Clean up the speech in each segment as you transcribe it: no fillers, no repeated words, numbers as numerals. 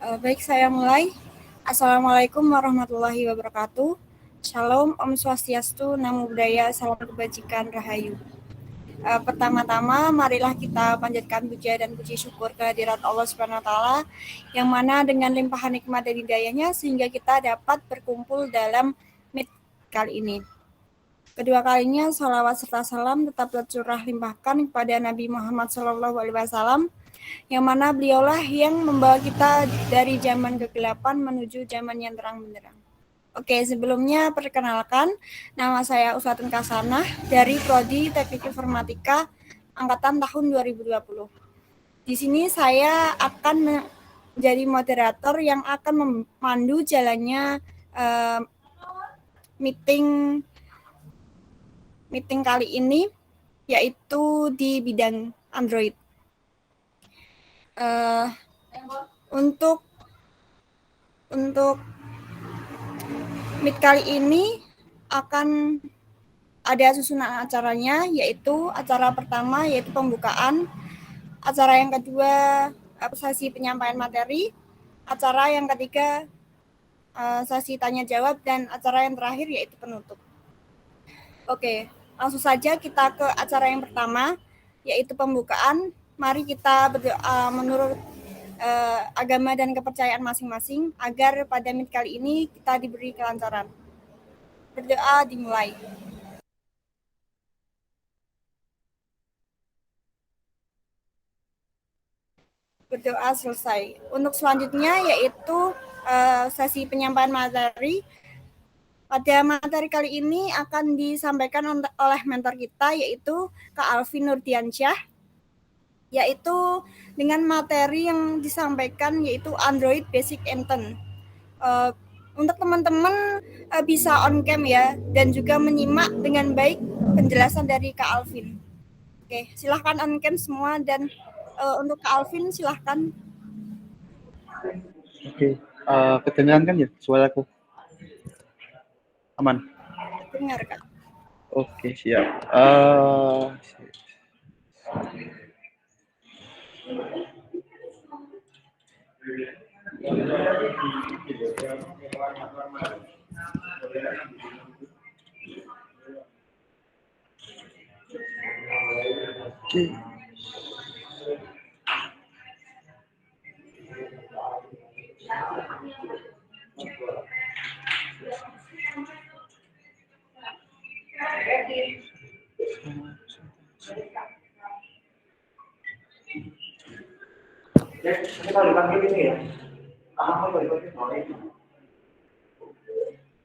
Baik, saya mulai. Assalamualaikum warahmatullahi wabarakatuh. Shalom, Om Swastiastu, Namo Buddhaya, Salam Kebajikan, Rahayu. Pertama-tama, marilah kita panjatkan puja dan puji syukur kehadirat Allah Subhanahu wa Ta'ala, yang mana dengan limpahan nikmat dan hidayahnya sehingga kita dapat berkumpul dalam meet kali ini. Kedua kalinya, salawat serta salam tetap tercurah limpahkan kepada Nabi Muhammad SAW, yang mana beliaulah yang membawa kita dari zaman kegelapan menuju zaman yang terang benderang. Oke, sebelumnya perkenalkan, nama saya Uswatun Kasanah dari Prodi Teknik Informatika angkatan tahun 2020. Di sini saya akan menjadi moderator yang akan memandu jalannya meeting kali ini, yaitu di bidang Android. Untuk meet kali ini akan ada susunan acaranya, yaitu acara pertama yaitu pembukaan, acara yang kedua sesi penyampaian materi, acara yang ketiga sesi tanya jawab, dan acara yang terakhir yaitu penutup. Oke, langsung saja kita ke acara yang pertama, yaitu pembukaan. Mari kita berdoa menurut agama dan kepercayaan masing-masing agar pada meet kali ini kita diberi kelancaran. Berdoa dimulai. Berdoa selesai. Untuk selanjutnya yaitu sesi penyampaian materi. Pada materi kali ini akan disampaikan oleh mentor kita, yaitu Kak Alvin Nurdiansyah, yaitu dengan materi yang disampaikan yaitu Android Basic Intent. Untuk teman-teman bisa on cam ya, dan juga menyimak dengan baik penjelasan dari Kak Alvin. Oke, silahkan on cam semua, dan untuk Kak Alvin silahkan. Oke, kedengaran kan ya suaraku? Aman? Dengar, Kak. Oke, siap. Oke.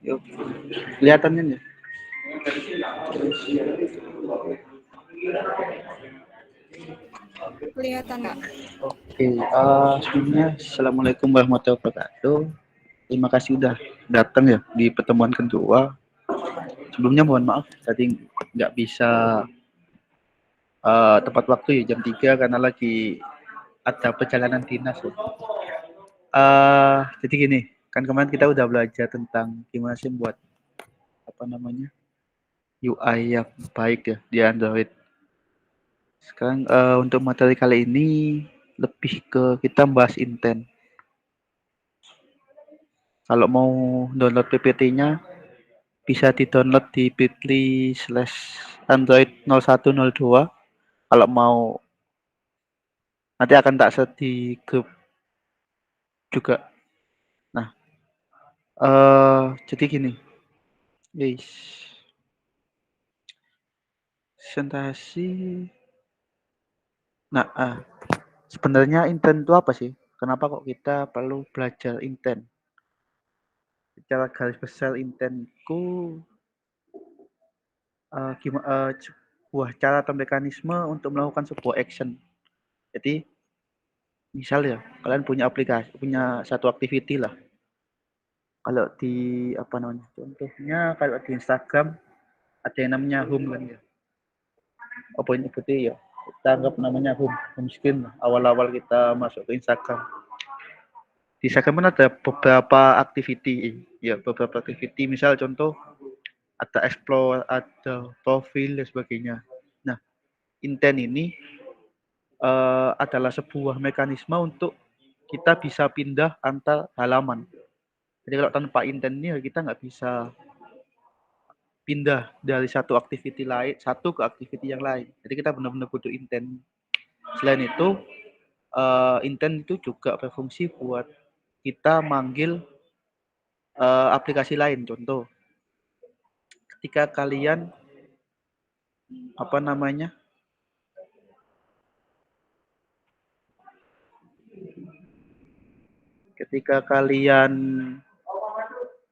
Yuk, kelihatannya nih. Kelihatan, Kak. Oke, sebelumnya Assalamualaikum warahmatullahi wabarakatuh. Terima kasih udah datang ya di pertemuan kedua. Sebelumnya mohon maaf tadi nggak bisa tepat waktu ya jam 3 karena lagi ada perjalanan dinas ya. Jadi gini, kan kemarin kita udah belajar tentang gimana sih buat UI yang baik ya di Android. Sekarang untuk materi kali ini lebih ke kita bahas intent. Kalau mau download PPT-nya bisa di-download di bit.ly/android0102. Kalau mau nanti akan tak share di grup juga. Nah, jadi gini, guys, presentasi. Nah, sebenarnya intent itu apa sih? Kenapa kok kita perlu belajar intent? Secara garis besar intent itu sebuah cara atau mekanisme untuk melakukan sebuah action. Jadi, misal ya, kalian punya aplikasi, punya satu activity lah. Kalau di contohnya kalau di Instagram ada yang namanya home kan ya. Apa ini ya? Kita anggap namanya home screen awal-awal kita masuk ke Instagram. Di Instagram kan ada beberapa activity, misal contoh ada explore, ada profil dan sebagainya. Nah, intent ini adalah sebuah mekanisme untuk kita bisa pindah antar halaman. Jadi kalau tanpa intent ini kita nggak bisa pindah dari satu activity lain, satu ke activity yang lain. Jadi kita benar-benar butuh intent. Selain itu, intent itu juga berfungsi buat kita manggil aplikasi lain. Contoh, ketika kalian apa namanya ketika kalian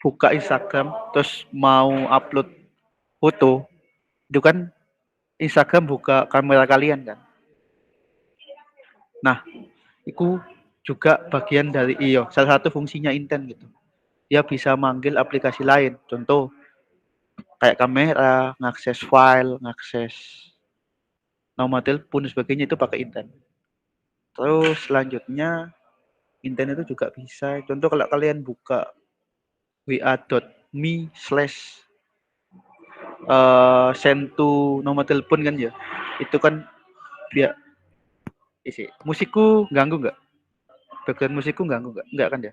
buka Instagram terus mau upload foto, itu kan Instagram buka kamera kalian kan. Nah, itu juga bagian dari salah satu fungsinya intent gitu. Dia bisa manggil aplikasi lain. Contoh kayak kamera, ngakses file, ngakses nomor telepon dan sebagainya itu pakai intent. Terus selanjutnya intent itu juga bisa. Contoh kalau kalian buka wa.me/ send to nomor telepon kan ya. Itu kan biar isi musikku ganggu nggak? Bagian musikku ganggu nggak? Nggak kan ya?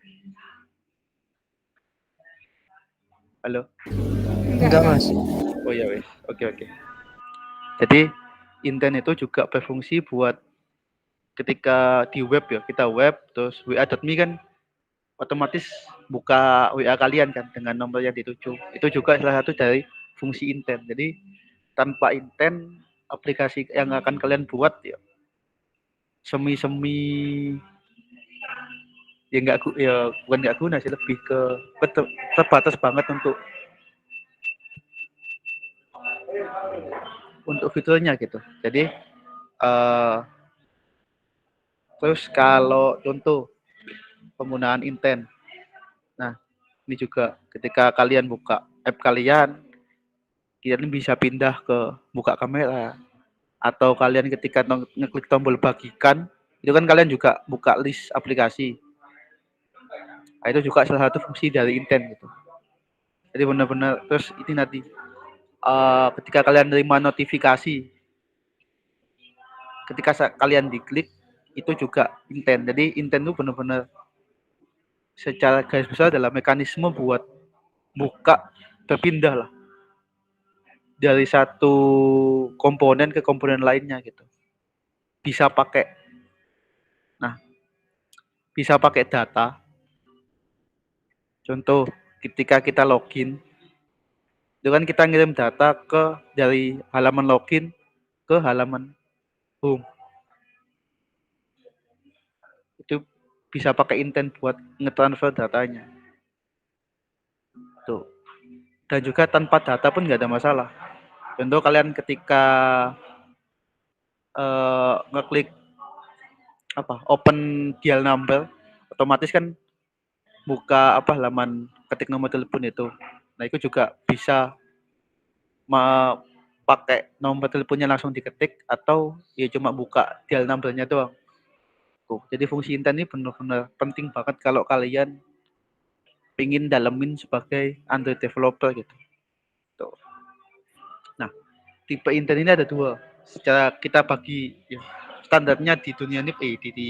Halo? Enggak, Mas. Oh ya wes. Oke oke. Jadi intent itu juga berfungsi buat ketika di web ya, kita web terus wa.me kan otomatis buka WA kalian kan dengan nomor yang dituju. Itu juga salah satu dari fungsi intent. Jadi tanpa intent aplikasi yang akan kalian buat ya semi-semi ya nggak ya bukan nggak guna sih, lebih ke terbatas banget untuk fiturnya gitu. Jadi terus kalau contoh penggunaan intent, nah ini juga ketika kalian buka app kalian bisa pindah ke buka kamera, atau kalian ketika ngeklik tombol bagikan itu kan kalian juga buka list aplikasi. Nah, itu juga salah satu fungsi dari intent gitu. Jadi benar-benar terus ini nanti ketika kalian terima notifikasi, ketika kalian diklik itu juga intent. Jadi intent itu benar-benar secara garis besar adalah mekanisme buat buka berpindah lah dari satu komponen ke komponen lainnya gitu. Bisa pakai bisa pakai data. Contoh ketika kita login itu kan kita ngirim data dari halaman login ke halaman home. Itu bisa pakai intent buat nge-transfer datanya. Tuh. Dan juga tanpa data pun nggak ada masalah. Contoh kalian ketika ngeklik open dial number, otomatis kan buka halaman ketik nomor telepon itu. Nah itu juga bisa pakai nomor teleponnya langsung diketik atau ya cuma buka dial numbernya doang. Jadi fungsi intent ini benar-benar penting banget kalau kalian pingin dalemin sebagai Android developer gitu. Tuh. Nah, tipe intent ini ada dua. Secara kita bagi ya, standarnya di dunia ini di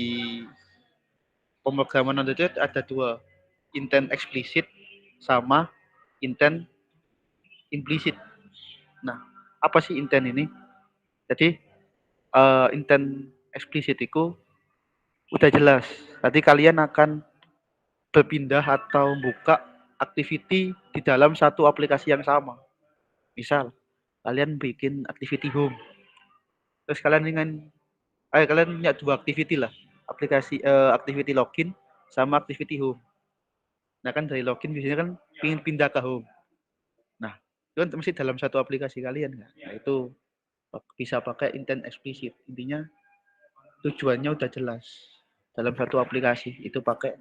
pemrograman Android itu ada dua, intent eksplisit sama intent implisit. Nah, apa sih intent ini? Jadi intent eksplisit itu udah jelas. Tadi kalian akan berpindah atau buka activity di dalam satu aplikasi yang sama. Misal, kalian bikin activity home. Terus kalian punya dua activity lah. Activity login sama activity home. Nah kan dari login biasanya kan ingin pindah ke home. Nah, itu kan mesti dalam satu aplikasi kalian kan. Nah, itu bisa pakai intent eksplisit. Intinya tujuannya udah jelas. Dalam satu aplikasi itu pakai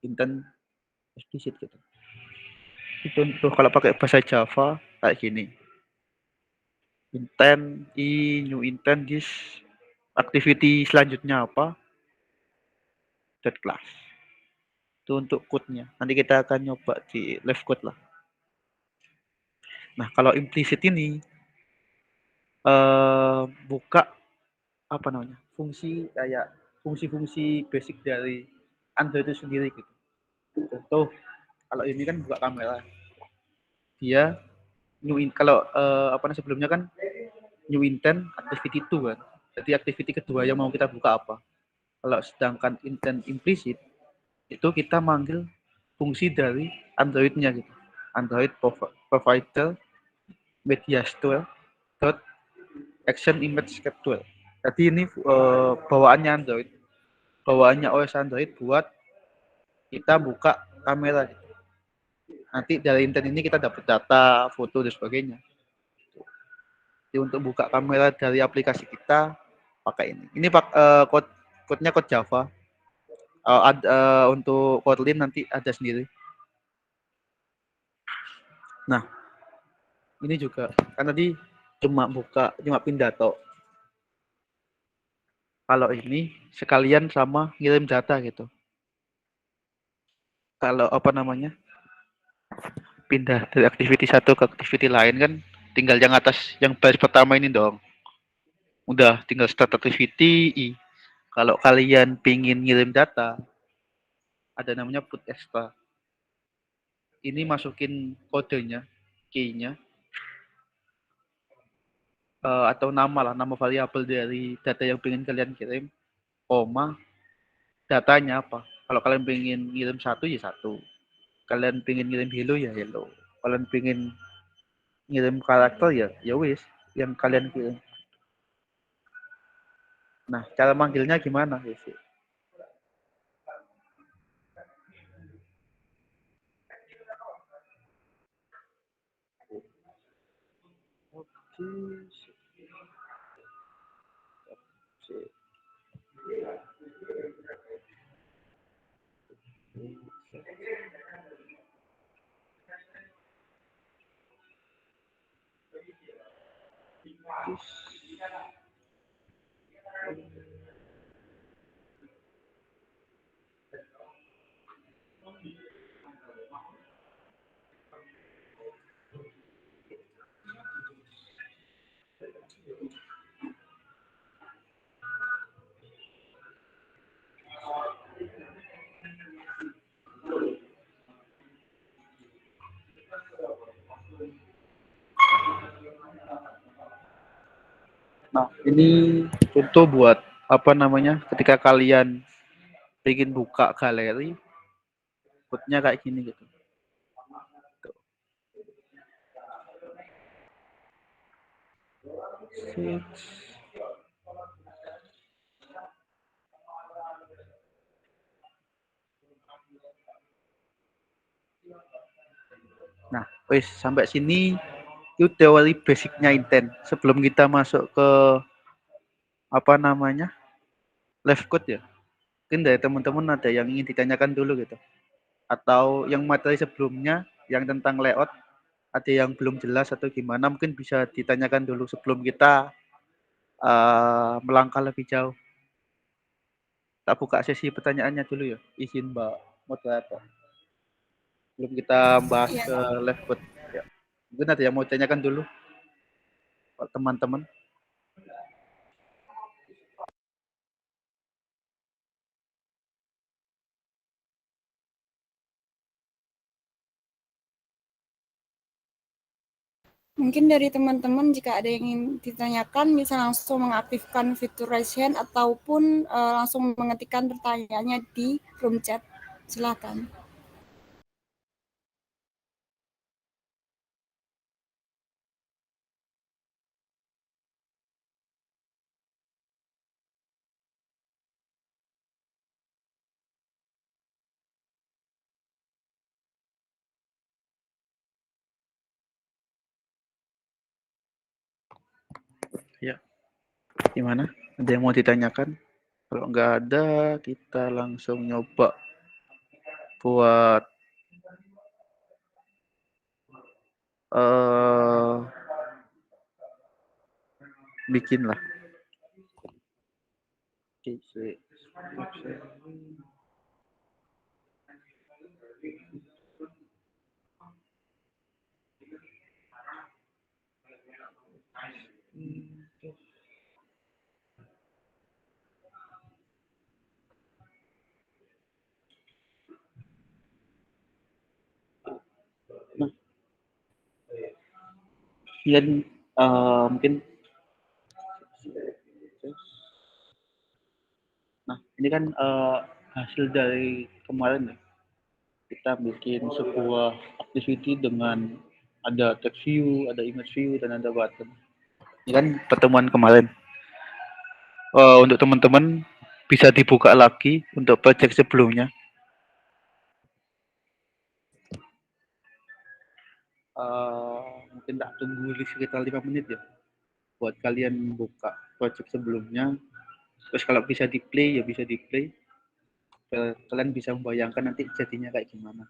intent eksplisit gitu. Contoh kalau pakai bahasa Java kayak gini. Intent new intent this activity selanjutnya apa? Dot class. Itu untuk code-nya. Nanti kita akan nyoba di live code lah. Nah, kalau implicit ini buka fungsi kayak fungsi-fungsi basic dari Android itu sendiri gitu. Contoh, kalau ini kan buka kamera, dia kalau sebelumnya kan new intent activity 2 kan. Jadi activity kedua yang mau kita buka apa. Kalau sedangkan intent implicit itu kita manggil fungsi dari Android-nya gitu. Android provider media store dot action image capture. Jadi ini bawaannya Android, bawaannya OS Android buat kita buka kamera gitu. Nanti dari intent ini kita dapat data, foto dan sebagainya. Jadi untuk buka kamera dari aplikasi kita pakai ini. Ini code-nya code Java. Untuk Kotlin nanti ada sendiri. Nah, ini juga kan tadi cuma pindah toh. Kalau ini sekalian sama ngirim data gitu. Kalau pindah dari activity satu ke activity lain kan tinggal yang atas yang baris pertama ini dong. Udah tinggal start activity. Kalau kalian pingin ngirim data, ada namanya put extra. Ini masukin kodenya, key-nya, atau nama variabel dari data yang pengen kalian kirim, koma, datanya apa. Kalau kalian pengen ngirim satu ya satu. Kalian pengen ngirim hello ya hello. Kalian pengen ngirim karakter ya wis yang kalian kirim. Nah, cara manggilnya gimana sih? Nah, ini contoh buat ketika kalian ingin buka galeri, code-nya kayak gini gitu. Nah, wis sampai sini itu teori basicnya intent. Sebelum kita masuk ke live code ya. Mungkin dari teman-teman ada yang ingin ditanyakan dulu gitu. Atau yang materi sebelumnya yang tentang layout ada yang belum jelas atau gimana mungkin bisa ditanyakan dulu sebelum kita melangkah lebih jauh. Tak buka sesi pertanyaannya dulu ya. Izin Mbak moderator. Belum kita bahas ke live code. Ya. Mungkin ada yang mau tanyakan dulu teman-teman. Mungkin dari teman-teman jika ada yang ingin ditanyakan bisa langsung mengaktifkan fitur raise hand ataupun langsung mengetikkan pertanyaannya di room chat. Silakan. Ya, gimana? Ada yang mau ditanyakan? Kalau nggak ada, kita langsung nyoba buat bikin lah. Dan mungkin ini kan hasil dari kemarin ya. Kita bikin sebuah activity dengan ada text view, ada image view, dan ada button. Ini kan pertemuan kemarin. Untuk teman-teman bisa dibuka lagi untuk project sebelumnya. Mungkin tak tunggu sekitar 5 menit ya buat kalian buka project sebelumnya. Terus kalau bisa di play ya bisa di play. Kalian bisa membayangkan nanti jadinya kayak gimana.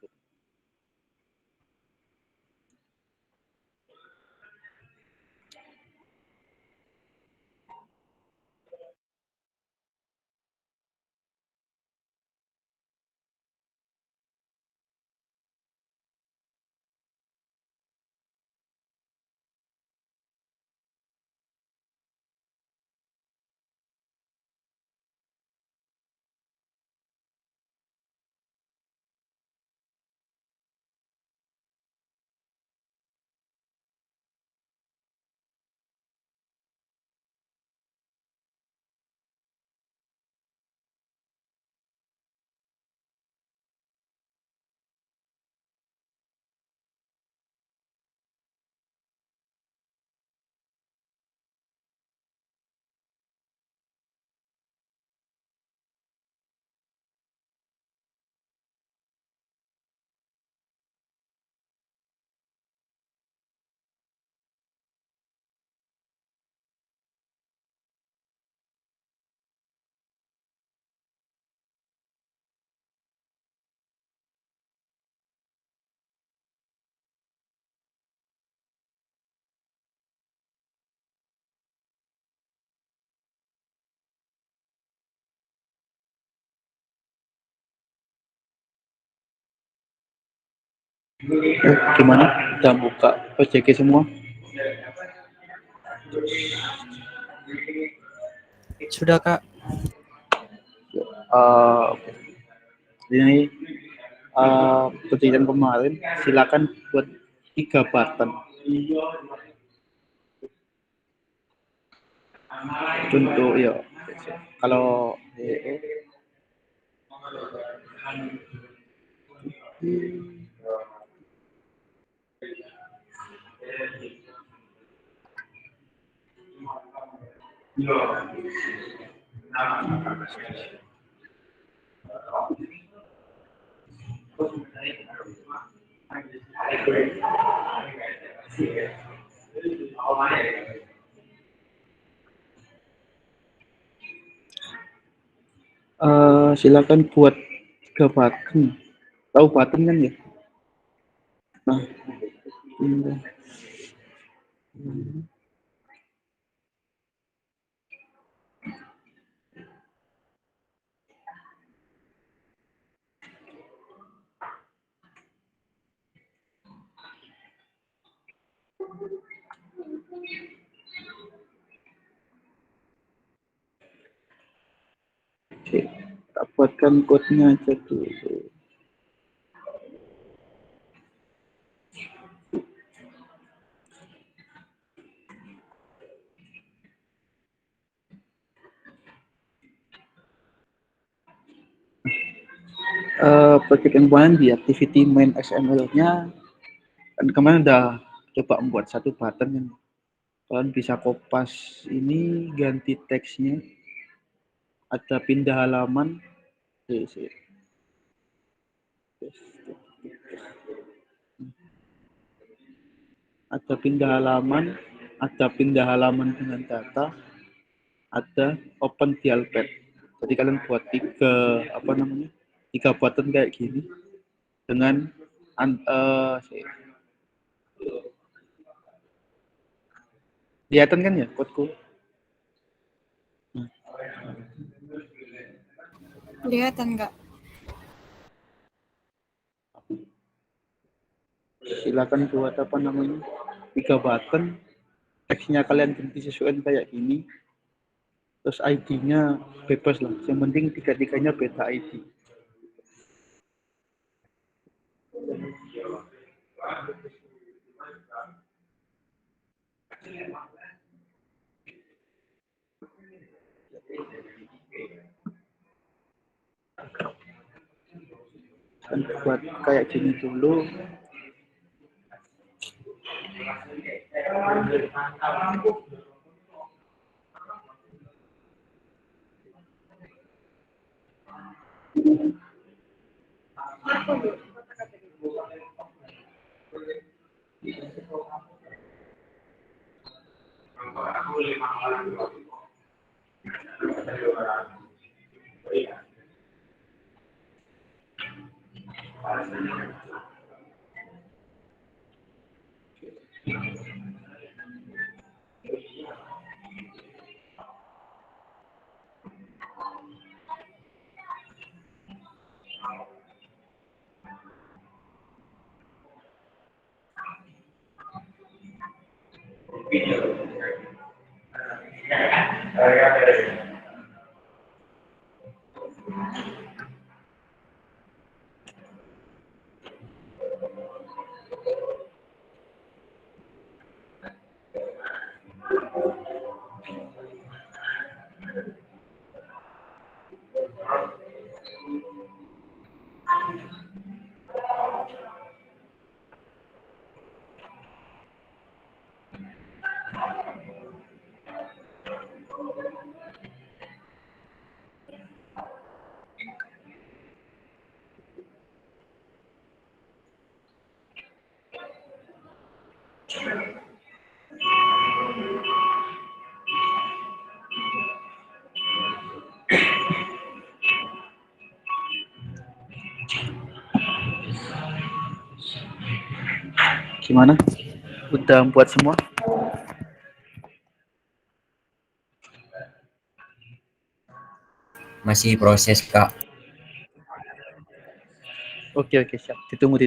Gimana? Kita buka project semua? Sudah, Kak. Ini kejadian kemarin, silakan buat 3 button. Contoh ya, kalau silakan buat 3 button. Tahu button kan ya? Nah, kita buatkan code-nya aja dulu. Project yang kemarin di activity main XML-nya kan kemarin udah coba membuat satu button yang kalian bisa kopas ini, ganti teksnya, ada pindah halaman, ada pindah halaman dengan data, ada open dialpad. Jadi kalian buat 3 button kayak gini dengan kelihatan kan ya codeku? Kelihatan nggak? Silakan buat 3 button, teksnya kalian ganti sesuai kayak gini, terus ID-nya bebas lah, yang penting 3-3-nya beda ID. Buat kayak gini dulu. Gimana? Udah buat semua? Masih proses, Kak. Oke, siap. Ditunggu.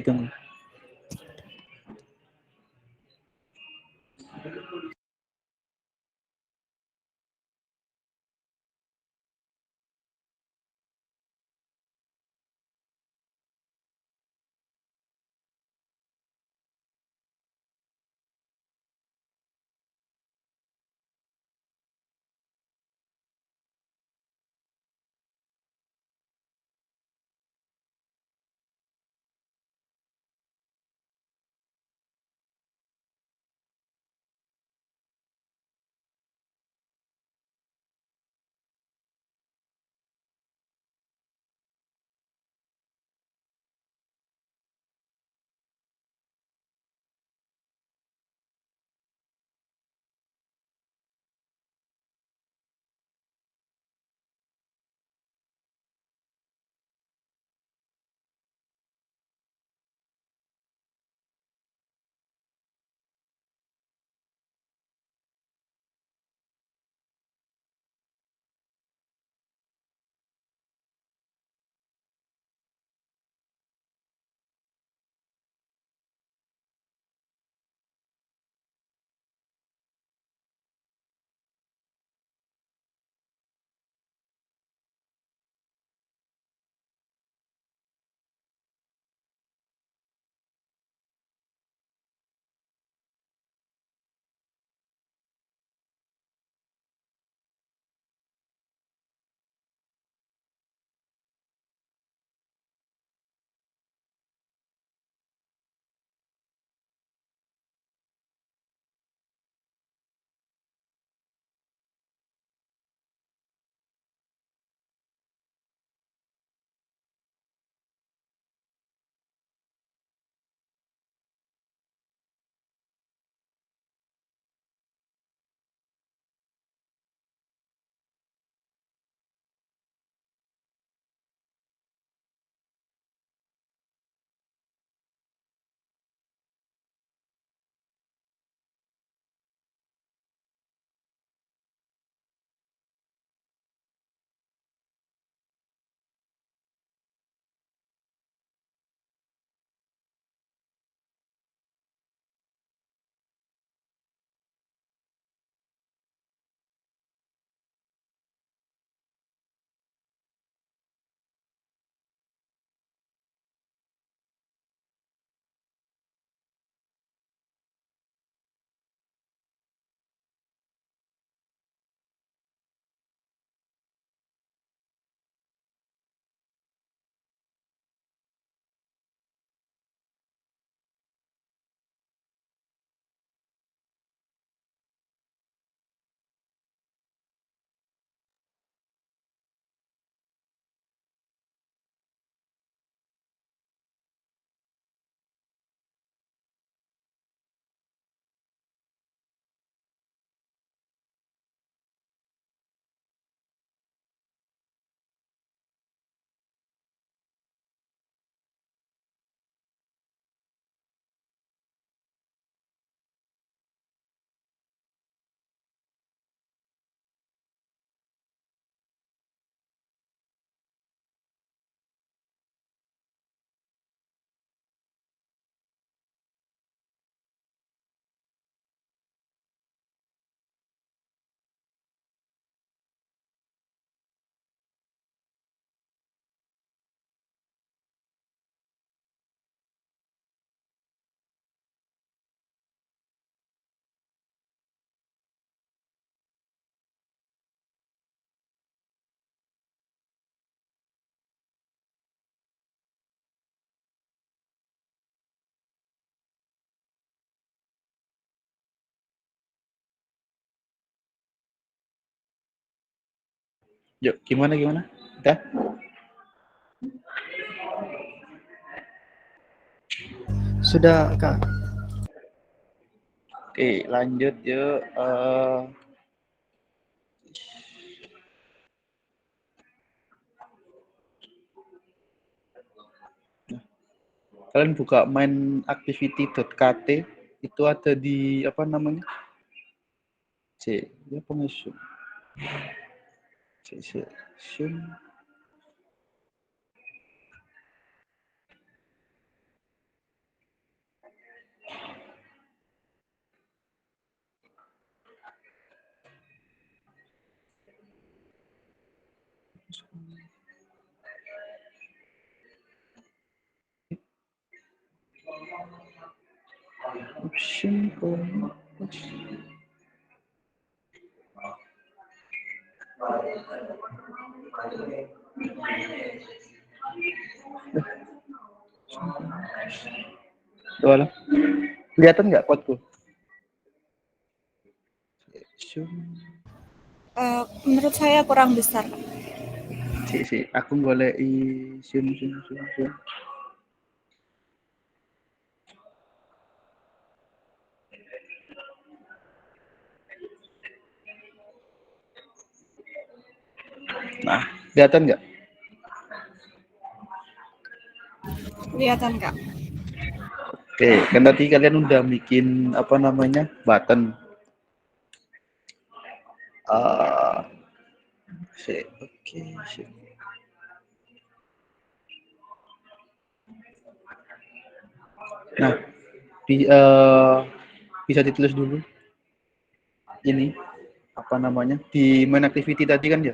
Yuk, gimana? Udah? Sudah, Kak. Oke, lanjut yuk. Kalian buka main activity.kt, itu ada di apa namanya? Ya pengisuh. Sun. Option. Tuh, kelihatan nggak kodku? Menurut saya kurang besar. Aku golek sun. Nah, kelihatan nggak? Kelihatan, Kak. Oke, kan tadi kalian udah bikin apa namanya button. Oke. Nah, bisa ditulis dulu. Ini apa namanya di main activity tadi kan ya?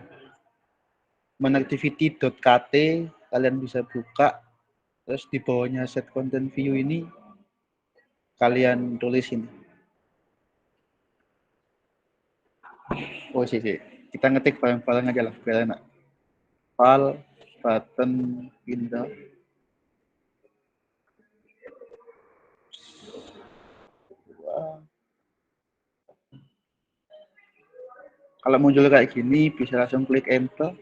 Mainactivity.kt kalian bisa buka, terus di bawahnya set content view ini kalian tulis ini. Oh sih, kita ngetik bareng-bareng aja lah biar enak. File button pindah. Kalau muncul kayak gini bisa langsung klik enter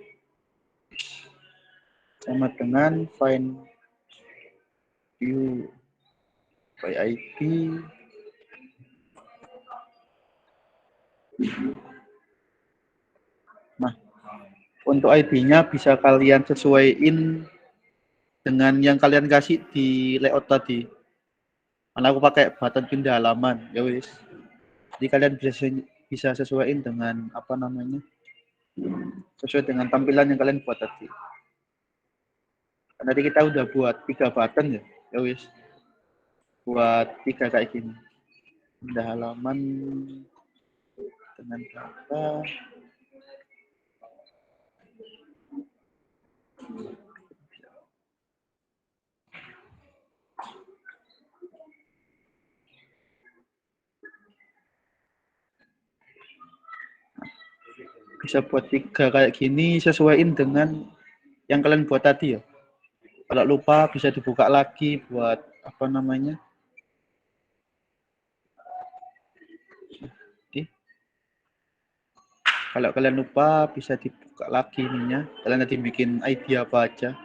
sama dengan find view by IP. Nah, untuk ID-nya bisa kalian sesuaiin dengan yang kalian kasih di layout tadi. Karena aku pakai button pindah halaman, ya wis. Jadi kalian bisa sesuaiin dengan apa namanya, sesuai dengan tampilan yang kalian buat tadi. Karena tadi kita udah buat 3 button ya wis. Buat 3 kayak gini. Pindah halaman dengan data. Bisa buat 3 kayak gini sesuaiin dengan yang kalian buat tadi ya. Kalau lupa bisa dibuka lagi buat apa namanya. Kalau kalian lupa bisa dibuka lagi ininya. Kalian nanti bikin ID apa aja.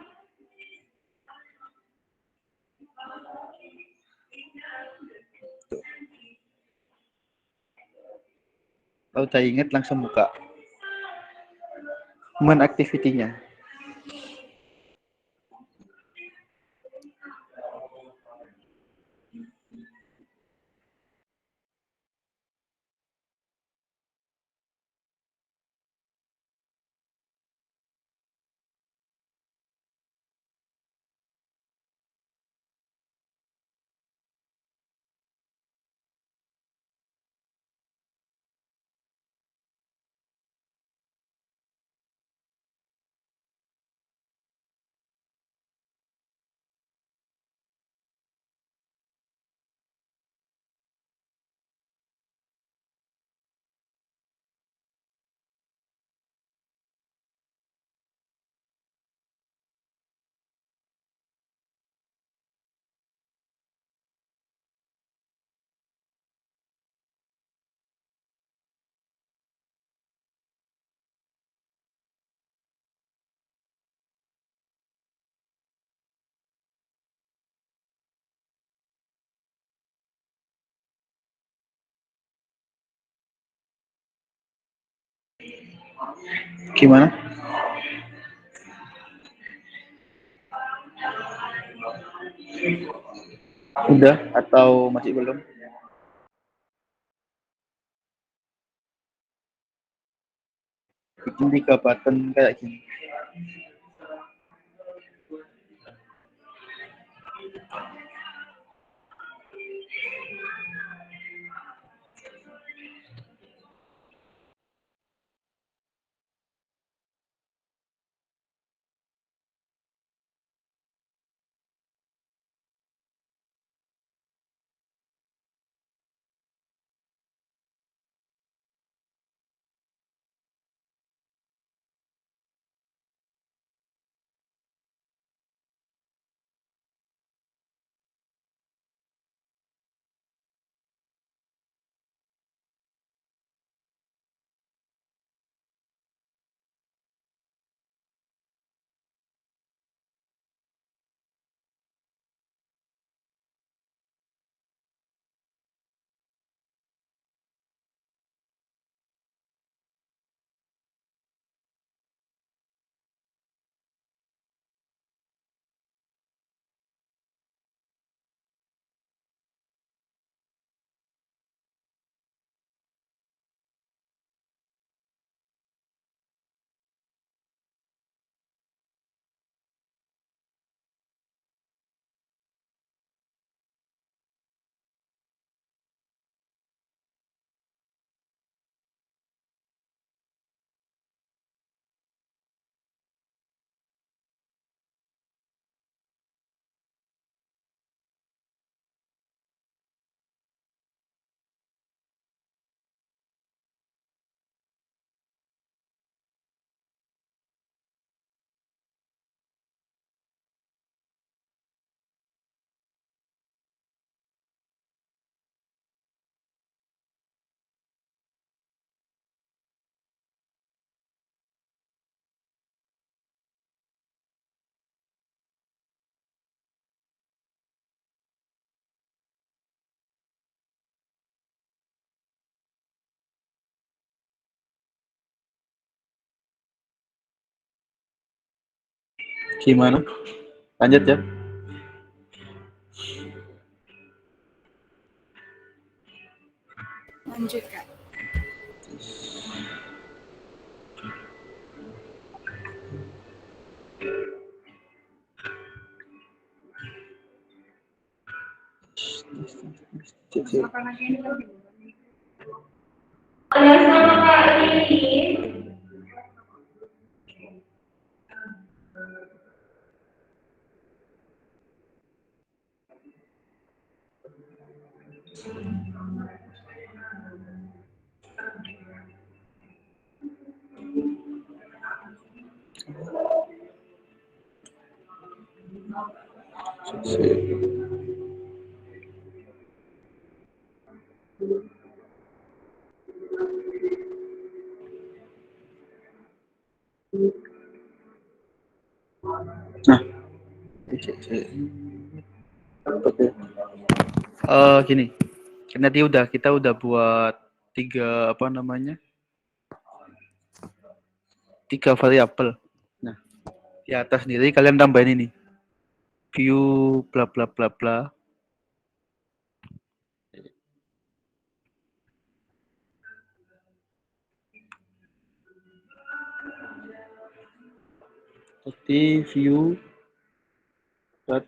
Kalau udah inget langsung buka main activity-nya. Gimana? Udah atau masih belum? Bikin 3 button kayak gini. Gimana? Lanjut ya. Lanjut, Kak. Nah, gini. Nanti kita udah buat 3 3 variabel. Nah, di atas sendiri kalian tambahin ini. View bla bla bla bla. Jadi view dot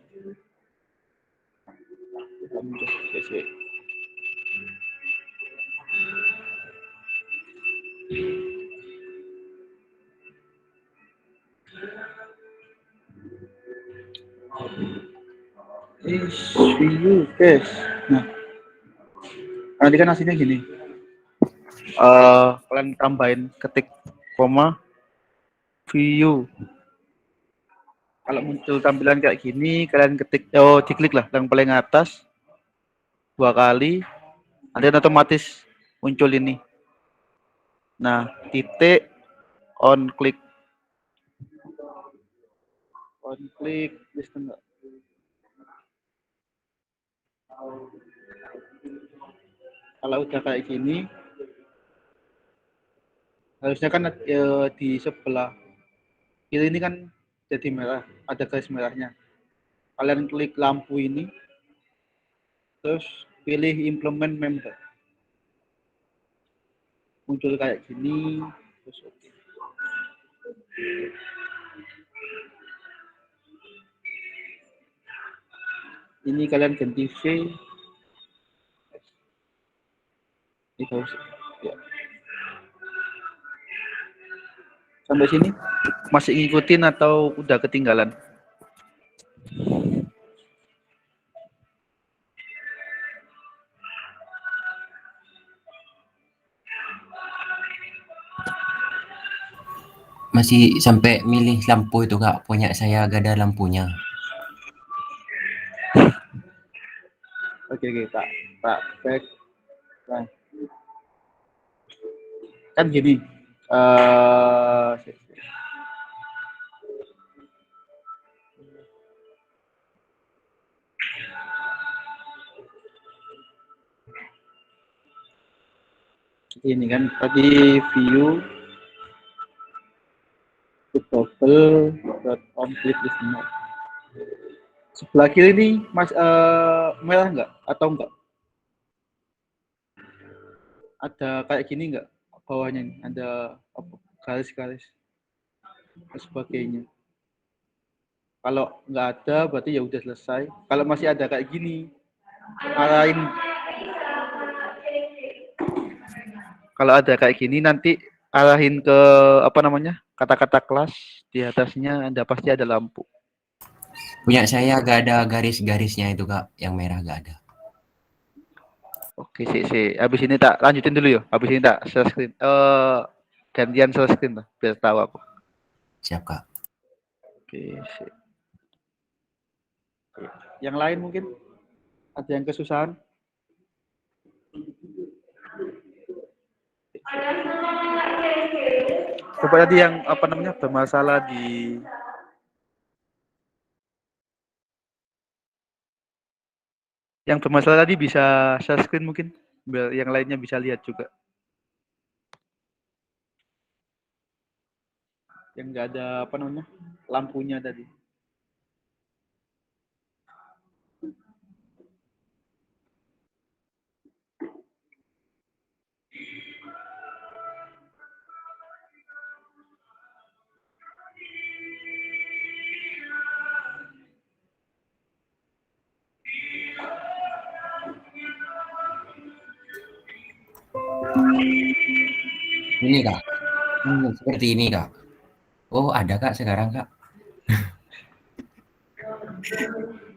view guys. Nah, nanti kan hasilnya gini. Kalian tambahin ketik koma view. Kalau muncul tampilan kayak gini, kalian ketik diklik lah yang paling atas 2 kali, nanti otomatis muncul ini. Nah, titik on click list enggak? Kalau udah kayak gini, Harusnya kan di sebelah kiri ini kan jadi merah, ada garis merahnya. Kalian klik lampu ini, terus pilih implement member. Muncul kayak gini, terus oke. Ini kalian ganti V. Ini harus, ya. Sampai sini masih ngikutin atau udah ketinggalan? Masih sampai milih lampu itu Kak, punya saya gak ada lampunya. Oke, tak back. Nah, kan gini. Ini kan tadi view bubble on click listener. Sebelah kiri ini mas merah nggak atau enggak? Ada kayak gini nggak bawahnya ini? Ada garis-garis dan sebagainya. Kalau nggak ada berarti ya udah selesai. Kalau masih ada kayak gini, arahin. Kalau ada kayak gini nanti arahin ke apa namanya, kata-kata kelas, di atasnya ada pasti ada lampu. Punya saya gak ada garis-garisnya itu Kak, yang merah gak ada. Oke, sih. Habis ini tak lanjutin dulu ya. Habis ini tak share screen. Gantian share screen lah, biar tahu aku. Siap Kak. Oke, sih. Yang lain mungkin ada yang kesusahan? Coba tadi yang apa namanya bermasalah di tadi bisa share screen mungkin biar yang lainnya bisa lihat juga. Yang nggak ada apa namanya lampunya tadi. Ini Kak. Seperti ini Kak. Oh ada Kak sekarang Kak.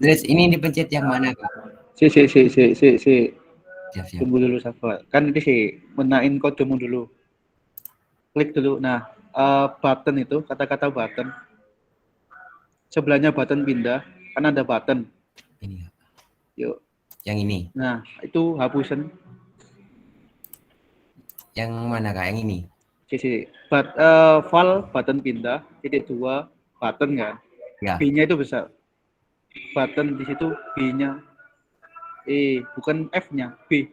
Terus ini dipencet yang mana Kak? Si. Siap. Tunggu dulu sabar. Kan ini sih menain kodemu dulu. Klik dulu. Nah, button itu kata-kata button. Sebelahnya button pindah, kan ada button. Ini Kak. Yuk. Yang ini. Nah, itu hapusin. Yang mana Kak? Yang ini. File button pindah, titik 2 button kan. Ya. B-nya itu besar. Button di situ B-nya bukan F-nya, B.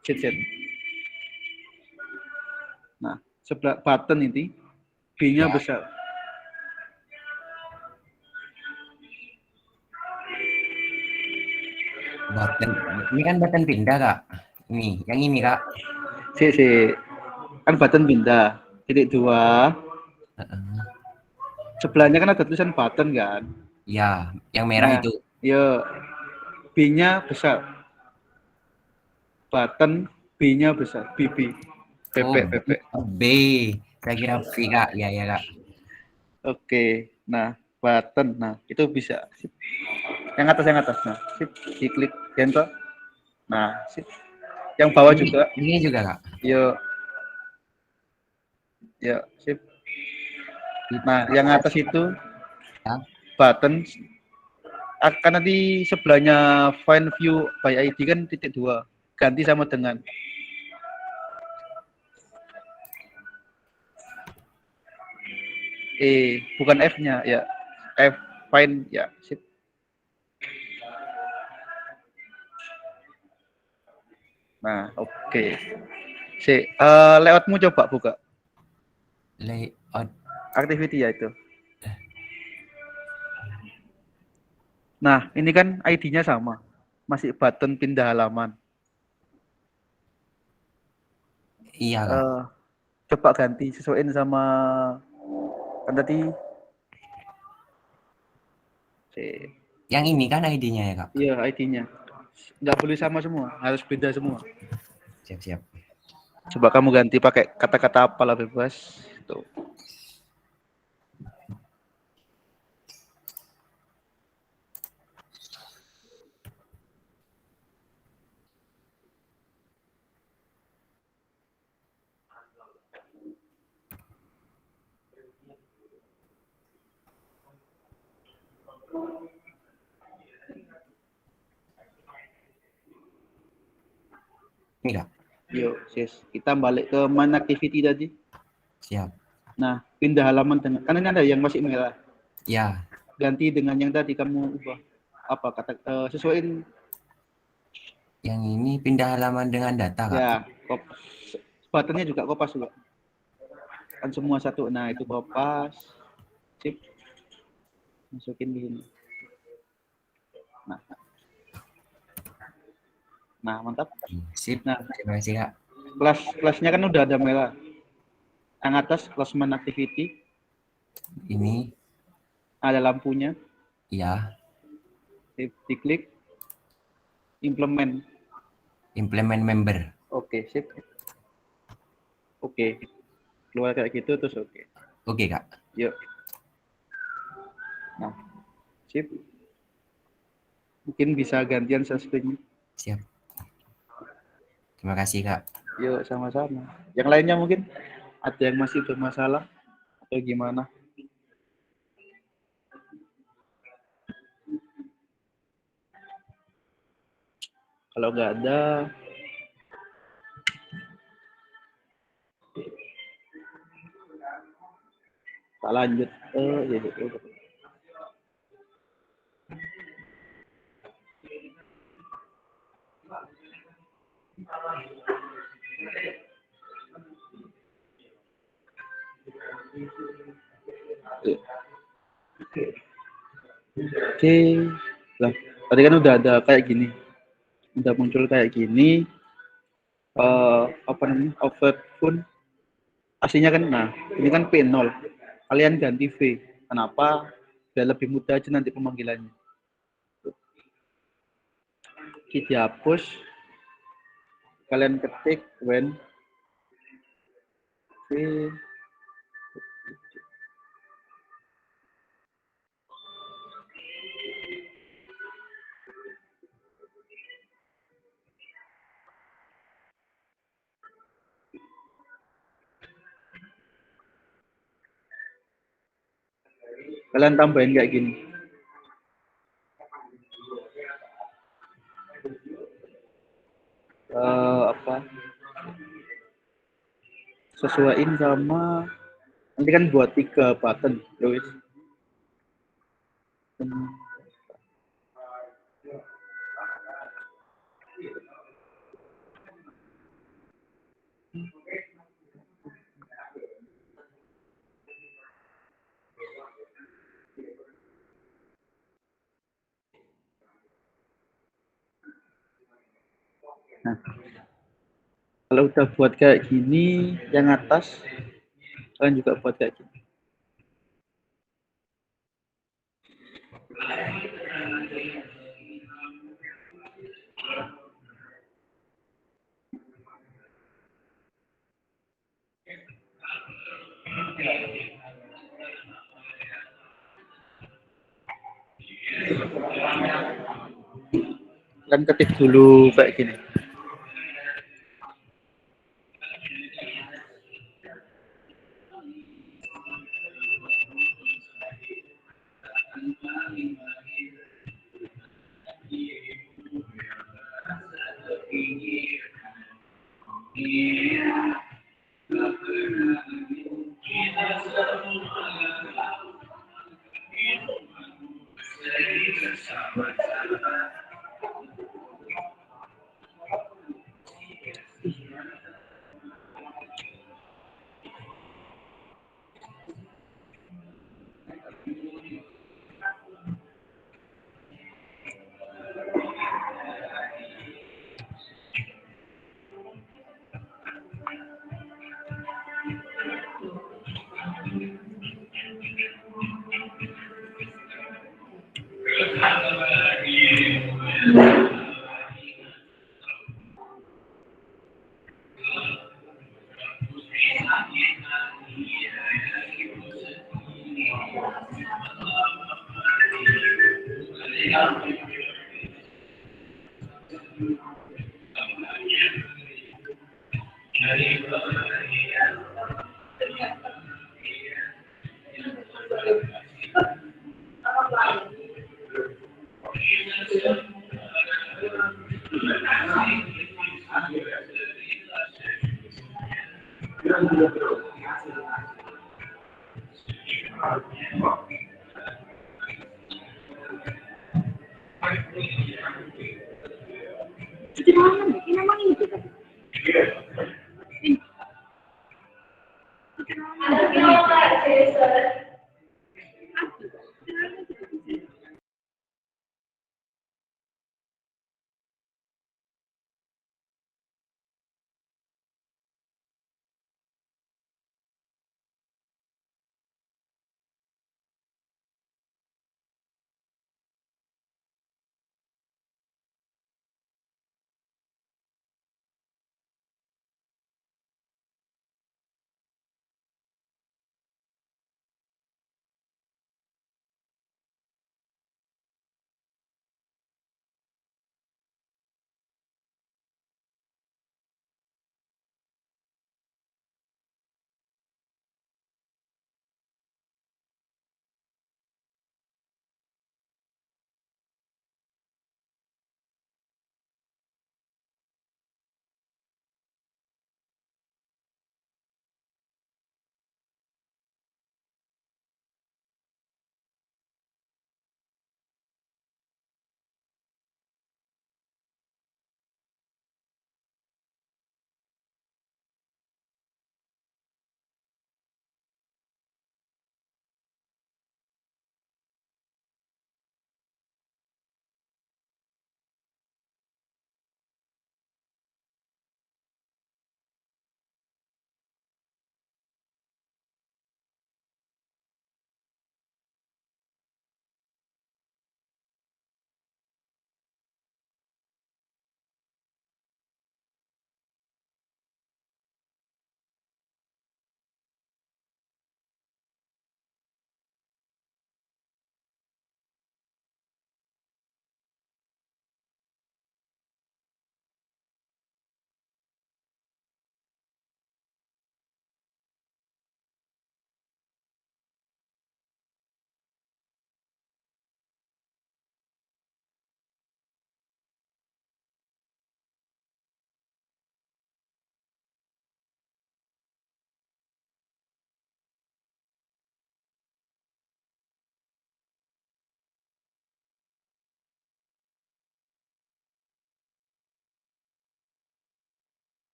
Z. Nah, sebelah button ini B-nya Ya. besar. Button. Ini kan button pindah Kak. Ini, yang ini Kak. Kan button pindah, titik 2. Sebelahnya kan ada tulisan button kan. Ya, yang merah itu. Ya, B-nya besar. Button B-nya besar, BB. PP. B. Saya kira V Kak. Ya Kak. Oke. Nah, button. Nah, itu bisa. Sip. Yang atas. Nah, sip. Diklik enter. Nah, sip. Yang bawah juga. Ini juga Kak. Ya, sip. Nah, yang atas itu button akan nanti sebelahnya find view by ID kan titik 2. Ganti sama dengan bukan F-nya ya. F find ya, sip. Nah, oke. Layoutmu coba buka. Layout. Activity ya itu. Nah, ini kan ID-nya sama. Masih button pindah halaman. Iya kak. Coba ganti, sesuaiin sama kan tadi. Yang ini kan ID-nya ya kak? Iya, ID-nya. Nggak boleh sama semua, harus beda semua. Siap-siap. Coba kamu ganti pakai kata-kata apalah bebas. Tuh. Ini kak? Yuk, sis. Kita balik ke main activity tadi. Siap. Nah, pindah halaman dengan kan ini ada yang masih merah. Ya. Ganti dengan yang tadi kamu ubah. Apa kata sesuaiin. Yang ini pindah halaman dengan data kak? Ya, buttonnya juga kopas juga. Kan semua satu. Nah, itu kopas. Sip. Masukin di sini. Nah, mantap. Sip. Nah, terima kasih kak. kelasnya kan udah ada merah. Yang atas kelas main activity. Ini. Ada lampunya. Ya. Diklik. Implement member. Oke, sip. Oke. Keluar kayak gitu terus oke. Oke kak. Yuk. Nah, sip. Mungkin bisa gantian screen-nya. Siap. Terima kasih kak. Yuk, sama-sama. Yang lainnya mungkin ada yang masih bermasalah atau gimana? Kalau nggak ada, kita lanjut. Ya, gitu. Oke. Lah, tadi kan udah ada kayak gini. Udah muncul kayak gini. Apa namanya? Overphone. Aslinya kan, nah, ini kan P0. Kalian ganti V. Kenapa? Biar lebih mudah aja nanti pemanggilannya. Kita dihapus. Kalian ketik when V. Kalian tambahin kayak gini. Apa? Sesuaiin sama nanti kan buat 3 button, Luis. Nah, kalau udah buat kayak gini, yang atas kalian juga buat kayak gini. Kalian ketik dulu kayak gini.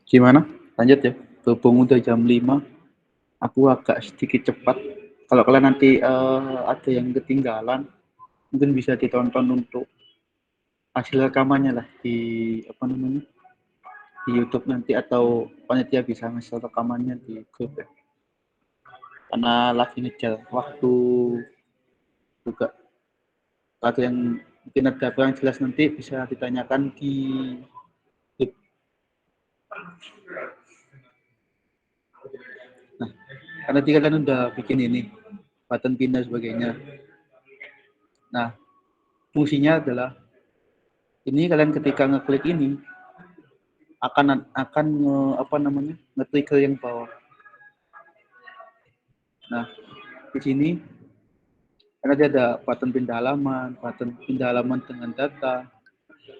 Gimana? Lanjut ya. Berhubung udah jam 5, aku agak sedikit cepat. Kalau kalian nanti ada yang ketinggalan, mungkin bisa ditonton untuk hasil rekamannya lah di apa namanya di YouTube nanti, atau panitia bisa ngasih rekamannya di grup ya. Karena lagi ngejar waktu juga. Ada yang mungkin ada kurang jelas nanti bisa ditanyakan di grup. Nah, karena tadi kalian udah bikin ini button pin dan sebagainya. Nah, fungsinya adalah ini, kalian ketika ngeklik ini akan apa namanya nge-trigger yang bawah. Nah, di sini karena dia ada button pindah halaman dengan data,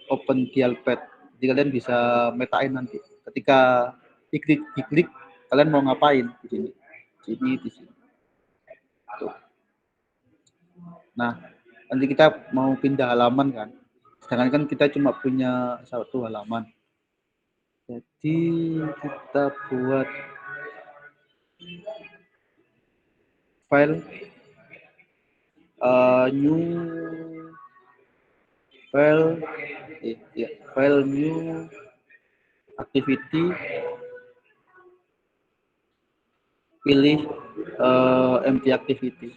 open dialpad. Jadi kalian bisa metain nanti ketika diklik kalian mau ngapain di sini. Di sini. Tuh. Nah, nanti kita mau pindah halaman kan. Sedangkan kan kita cuma punya satu halaman. Jadi kita buat file new activity, pilih empty activity.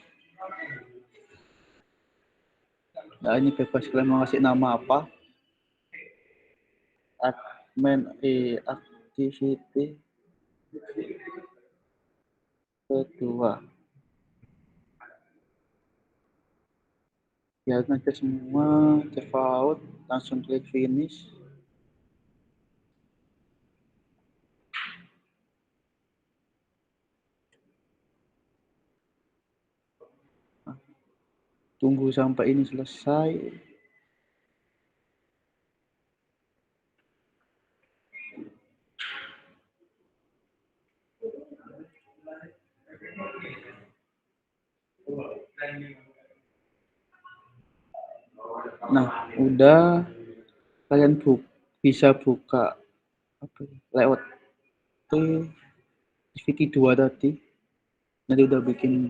Nah, ini bebas kalian mau kasih nama apa, admin activity kedua. Ya, ngecek semua, save out, langsung klik finish. Tunggu sampai ini selesai. Nah, udah kalian bisa buka layout activity 2 tadi. Nanti udah bikin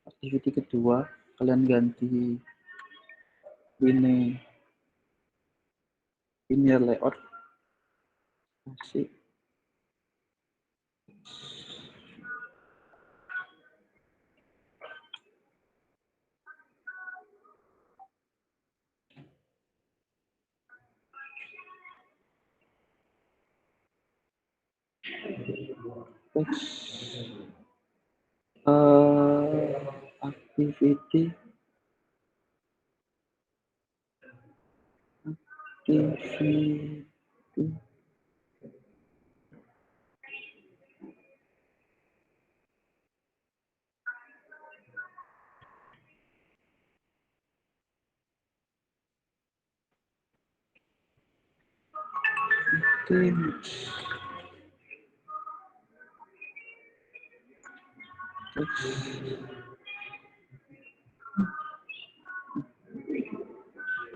activity kedua, kalian ganti ini layout. Kasih. Activity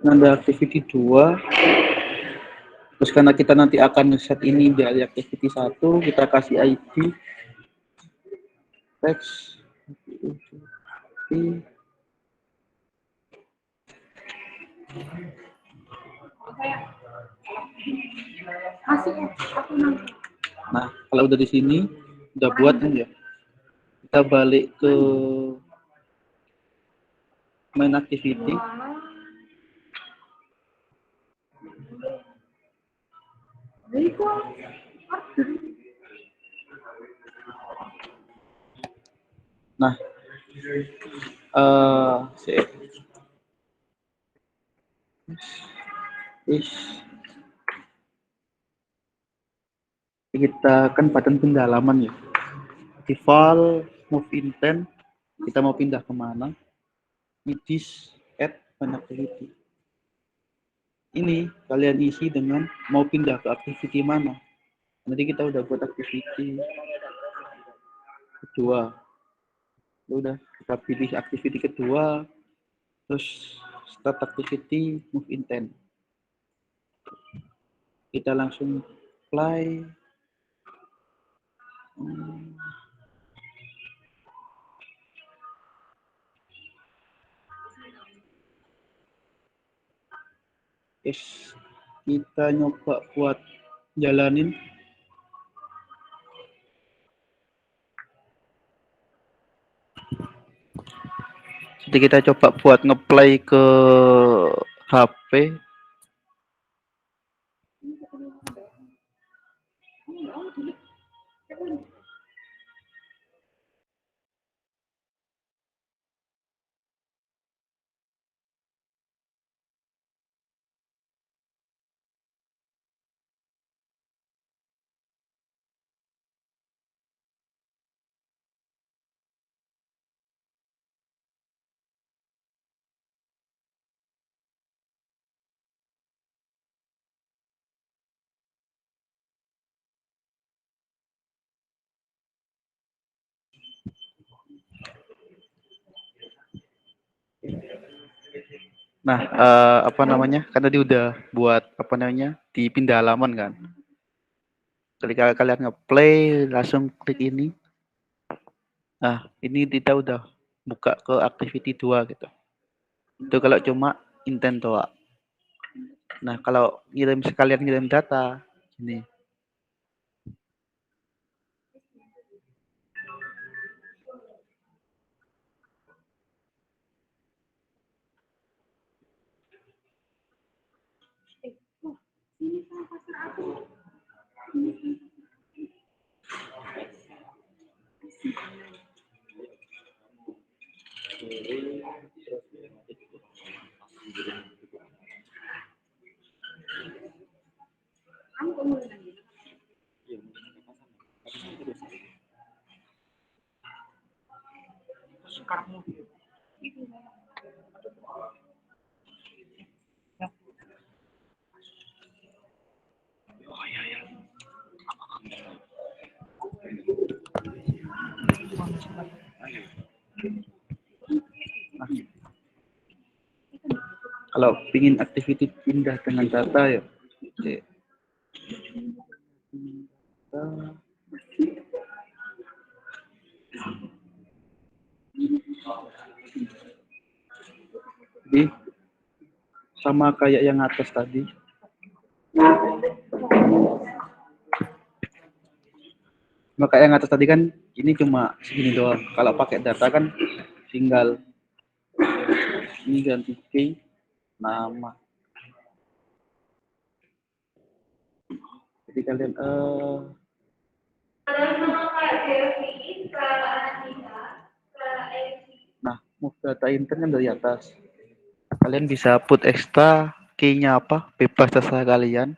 ada activity 2. Terus karena kita nanti akan set ini dari activity 1, kita kasih ID text Nah, kalau udah di sini, udah buat kan ya. Kita balik ke main activity. Nah, kita kan button pendalaman ya. Default move intent, kita mau pindah kemana? This add an activity. Ini kalian isi dengan mau pindah ke activity mana. Nanti kita udah buat activity kedua. Udah kita pilih activity kedua, terus start activity move intent. Kita langsung apply. Kita nyoba buat jalanin. Jadi kita coba buat ngeplay ke HP. Nah, apa namanya? Kan tadi udah buat apa namanya di pindah halaman kan. Ketika kalian ngeplay, langsung klik ini. Nah, ini kita udah buka ke activity 2 gitu. Itu kalau cuma intent doang. Nah, kalau sekalian ngirim data, ini. Kalau ingin activity pindah dengan data ya, oke. Jadi sama kayak yang atas tadi. Maka yang atas tadi kan ini cuma segini doang. Kalau pakai data kan tinggal ini ganti key nama. Jadi kalian nah, move data intern kan dari atas. Kalian bisa put extra key-nya apa, bebas terserah kalian.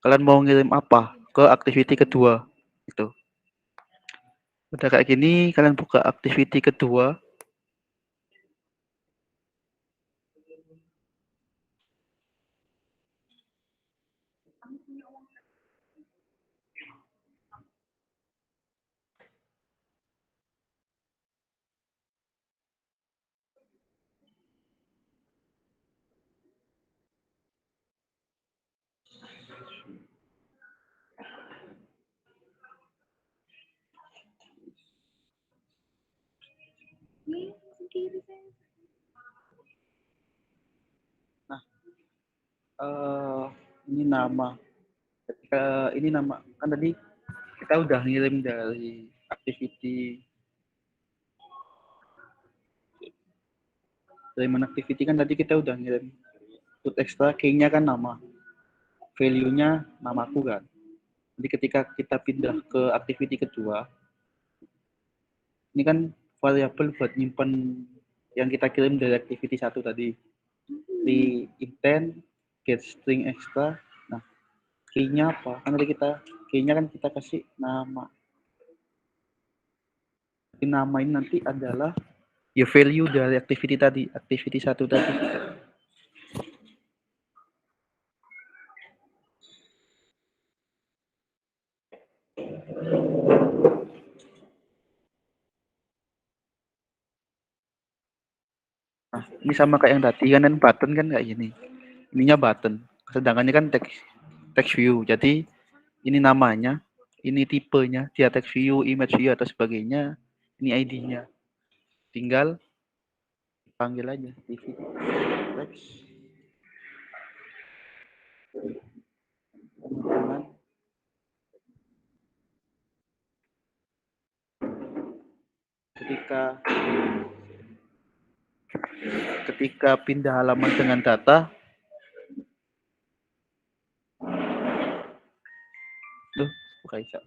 Kalian mau ngirim apa ke activity kedua itu. Udah kayak gini, kalian buka activity kedua. Nah, ini nama. Ketika ini nama kan tadi kita udah ngirim dari activity kan tadi kita udah ngirim put extra key-nya kan nama, value-nya namaku kan. Jadi ketika kita pindah ke activity kedua, ini kan variabel buat nyimpen yang kita kirim dari activity 1 tadi. Di intent get string extra. Nah, key-nya apa? Kan tadi key-nya kan kita kasih nama. Jadi nama ini nanti adalah ya value dari activity tadi, activity 1 tadi. Nah, ini sama kayak yang tadi kan button kan kayak gini. Ininya button. Sedangkan ini kan text view. Jadi ini namanya, ini tipenya, dia text view, image view atau sebagainya. Ini ID-nya. Tinggal panggil aja TV text. Ketika pindah halaman dengan data, buka bisa.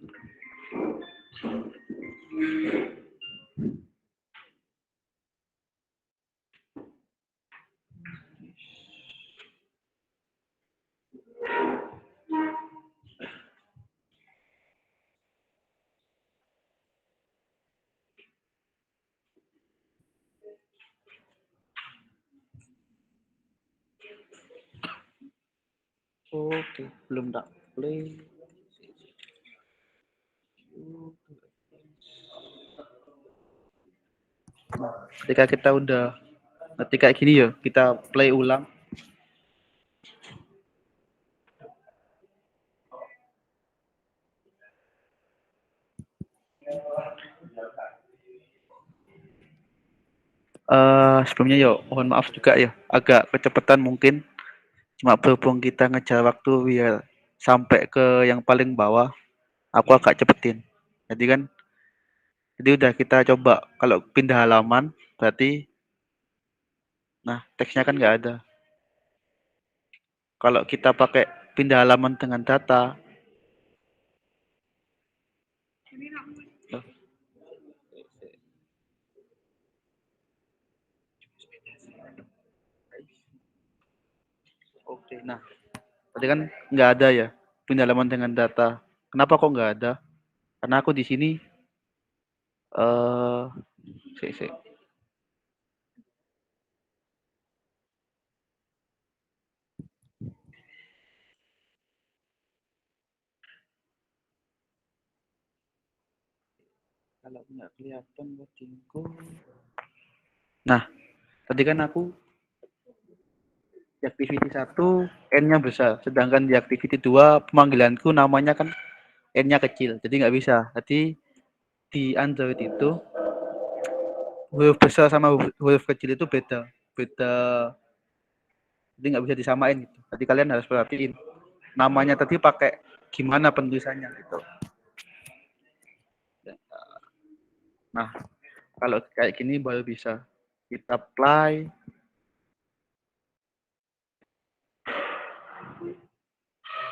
Oke, belum tak play. Nah, ketika kita udah ngetik kayak gini ya, kita play ulang. Sebelumnya ya mohon maaf juga ya, agak kecepatan mungkin. Cuma berhubung kita ngejar waktu biar sampai ke yang paling bawah, aku agak cepetin. Jadi udah kita coba kalau pindah halaman, berarti nah teksnya kan nggak ada. Kalau kita pakai pindah halaman dengan data, oke, nah tadi kan nggak ada ya. pendalaman dengan data. Kenapa kok nggak ada? Karena aku di sini eh sik. Kalau nggak kelihatan codingku. Nah, tadi kan aku di activity 1 N-nya besar, sedangkan di activity 2 pemanggilanku namanya kan N-nya kecil, jadi nggak bisa. Jadi di Android itu huruf besar sama huruf kecil itu beda, jadi nggak bisa disamain gitu. Jadi kalian harus perhatiin namanya tadi pakai gimana penulisannya gitu. Nah, kalau kayak gini baru bisa kita apply.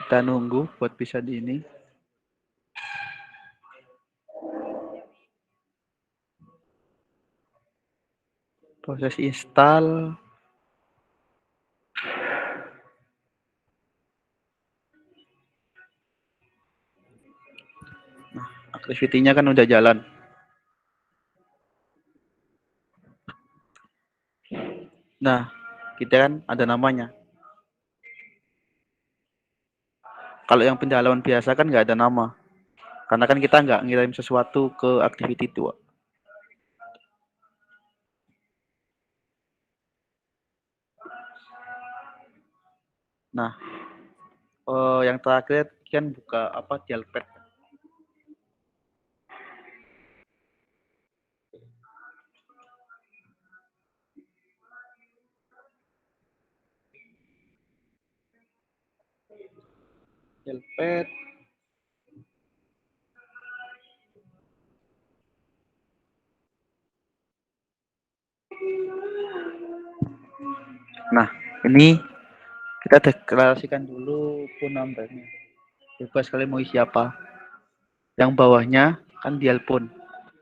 Kita nunggu buat bisa di ini. Proses install. Nah, activity-nya kan udah jalan. Nah, kita kan ada namanya. Kalau yang pendalaman biasa kan nggak ada nama. Karena kan kita nggak ngirim sesuatu ke activity 2. Nah, yang terakhir kan buka apa Dialpad. Dialpad. Nah, ini kita deklarasikan dulu phone number-nya. Bebas kalian mau isi apa. Yang bawahnya kan dialphone.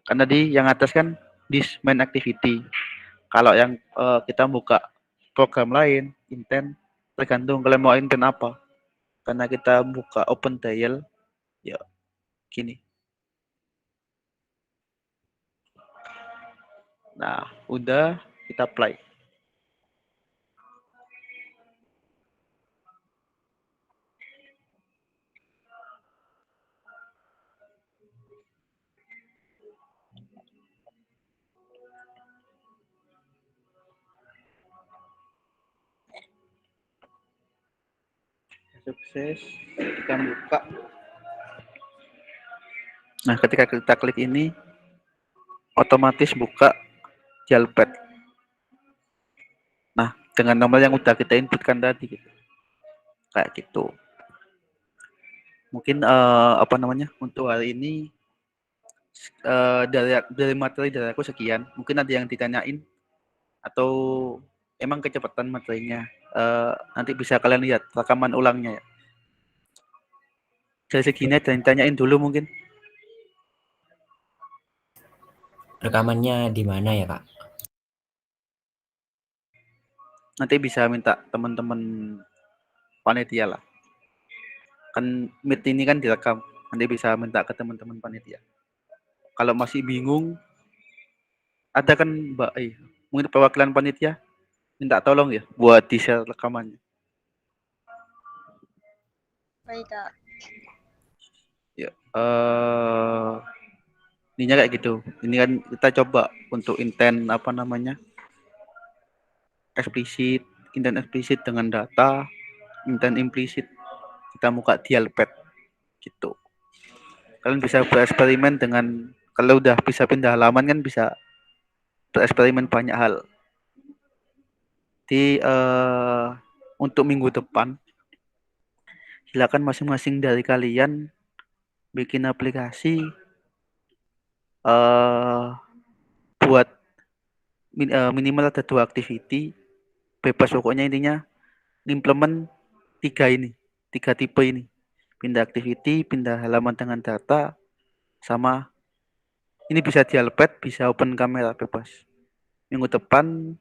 Karena di yang atas kan this main activity. Kalau yang kita buka program lain, intent, tergantung kalian mau intent apa. Karena kita buka open dial, ya gini. Nah, udah kita apply. Sukses, kita buka. Nah, ketika kita klik ini, otomatis buka Dialpad. Nah, dengan nomor yang udah kita inputkan tadi, gitu. Kayak gitu. Mungkin apa namanya untuk hari ini dari materi dari aku sekian. Mungkin ada yang ditanyain atau emang kecepatan materinya. Nanti bisa kalian lihat rekaman ulangnya ya. Dari segini ada yang tanyain dulu mungkin. Rekamannya di mana ya, Kak? Nanti bisa minta teman-teman panitia lah. Kan meet ini kan direkam. Nanti bisa minta ke teman-teman panitia. Kalau masih bingung, ada kan Mbak mungkin perwakilan panitia minta tolong ya buat di-share rekamannya. Baik, Kak. Ya, ininya kayak gitu. Ini kan kita coba untuk intent apa namanya? Eksplisit, intent eksplisit dengan data, intent implisit. Kita buka Dialpad gitu. Kalian bisa bereksperimen dengan kalau udah bisa pindah halaman kan bisa bereksperimen banyak hal. Di untuk minggu depan silakan masing-masing dari kalian bikin aplikasi buat minimal ada 2 activity, bebas pokoknya intinya implement 3 tipe ini. Pindah activity, pindah halaman dengan data, sama ini bisa Dialpad, bisa open kamera bebas. Minggu depan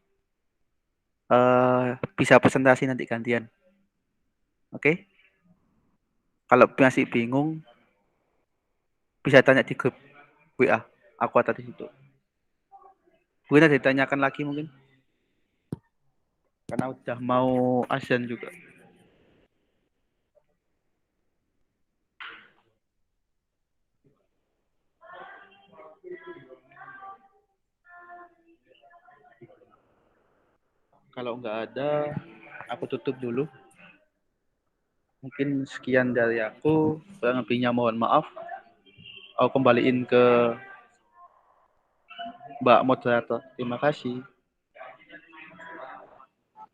bisa presentasi nanti gantian. Oke? Kalau masih bingung, bisa tanya di grup WA. Aku ada di situ. Mungkin ada ditanyakan lagi mungkin. Karena udah mau azan juga. Kalau nggak ada, aku tutup dulu. Mungkin sekian dari aku. Kurang lebihnya mohon maaf. Aku kembaliin ke Mbak Moderator. Terima kasih.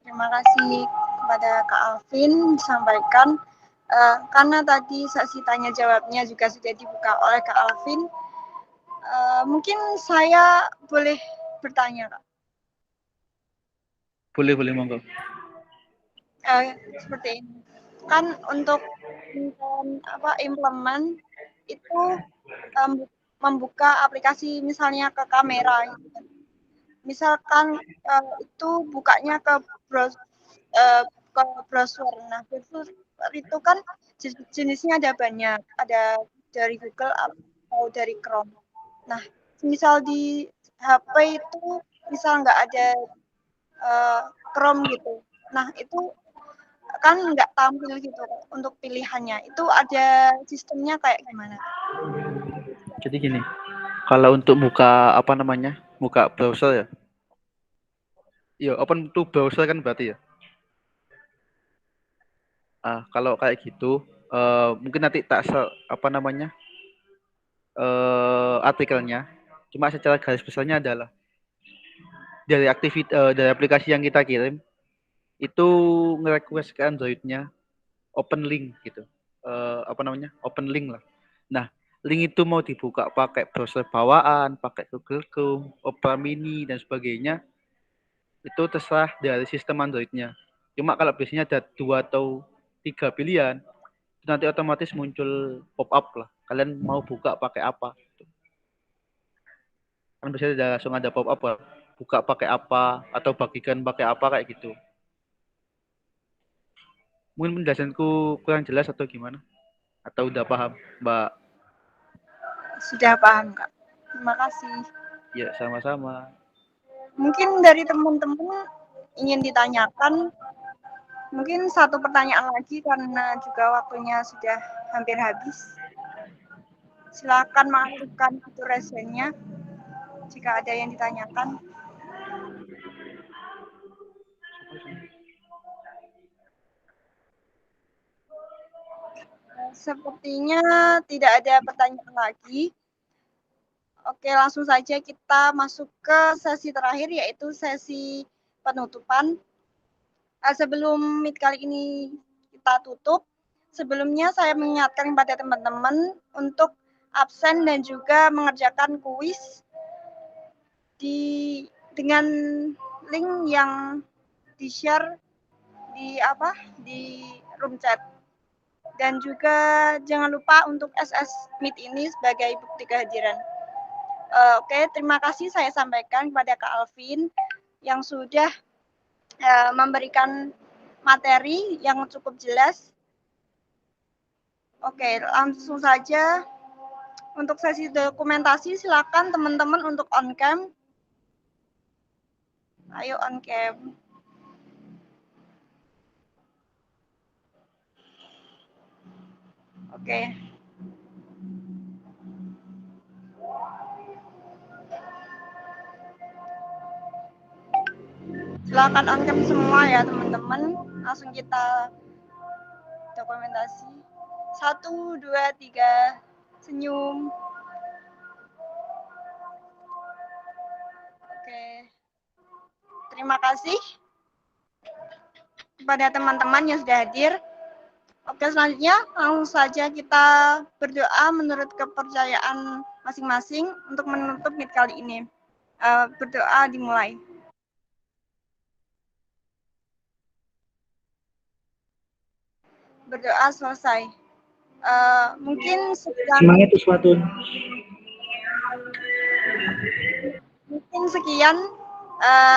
Terima kasih kepada Kak Alvin disampaikan. Karena tadi sesi tanya jawabnya juga sudah dibuka oleh Kak Alvin, mungkin saya boleh bertanya, Kak. Boleh monggo. Seperti ini. Kan untuk implement itu membuka aplikasi misalnya ke kamera gitu. Misalkan itu bukanya ke browser. Nah, browser itu kan jenisnya ada banyak, ada dari Google atau dari Chrome. Nah, misal di HP itu misal nggak ada Chrome gitu. Nah, itu kan nggak tampil gitu untuk pilihannya. Itu ada sistemnya kayak gimana? Jadi gini, kalau untuk buka buka browser ya. Ya, open to browser kan berarti ya. Kalau kayak gitu, mungkin nanti artikelnya. Cuma secara garis besarnya adalah dari dari aplikasi yang kita kirim itu nge-request ke Android-nya open link gitu. Open link lah. Nah, link itu mau dibuka pakai browser bawaan, pakai Google Chrome, Opera Mini dan sebagainya. Itu terserah dari sistem Android-nya. Cuma kalau biasanya ada 2 atau 3 pilihan, nanti otomatis muncul pop-up lah. Kalian mau buka pakai apa? Kan biasanya langsung ada pop-up lah. Buka pakai apa atau bagikan pakai apa kayak gitu. Mungkin penjelasanku kurang jelas atau gimana? Atau udah paham, Mbak? Sudah paham, Kak. Terima kasih. Ya, sama-sama. Mungkin dari teman-teman ingin ditanyakan, mungkin satu pertanyaan lagi karena juga waktunya sudah hampir habis. Silakan mengaktifkan fitur raise-nya jika ada yang ditanyakan. Sepertinya tidak ada pertanyaan lagi. Oke, langsung saja kita masuk ke sesi terakhir, yaitu sesi penutupan. Sebelum Meet kali ini kita tutup, sebelumnya saya mengingatkan kepada teman-teman untuk absen dan juga mengerjakan kuis dengan link yang di-share di room chat. Dan juga jangan lupa untuk SS Meet ini sebagai bukti kehadiran. Oke, terima kasih saya sampaikan kepada Kak Alvin yang sudah memberikan materi yang cukup jelas. Oke, langsung saja untuk sesi dokumentasi silakan teman-teman untuk on cam. Ayo on cam. Oke. Silakan on cam semua ya teman-teman. Langsung kita dokumentasi. 1, 2, 3, senyum. Oke. Terima kasih kepada teman-teman yang sudah hadir. Oke, selanjutnya langsung saja kita berdoa menurut kepercayaan masing-masing untuk menutup Meet kali ini. Berdoa dimulai. Berdoa selesai. Mungkin sekian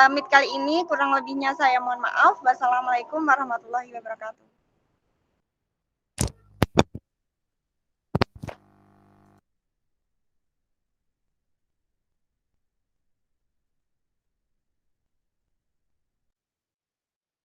Meet kali ini, kurang lebihnya saya mohon maaf. Wassalamualaikum warahmatullahi wabarakatuh.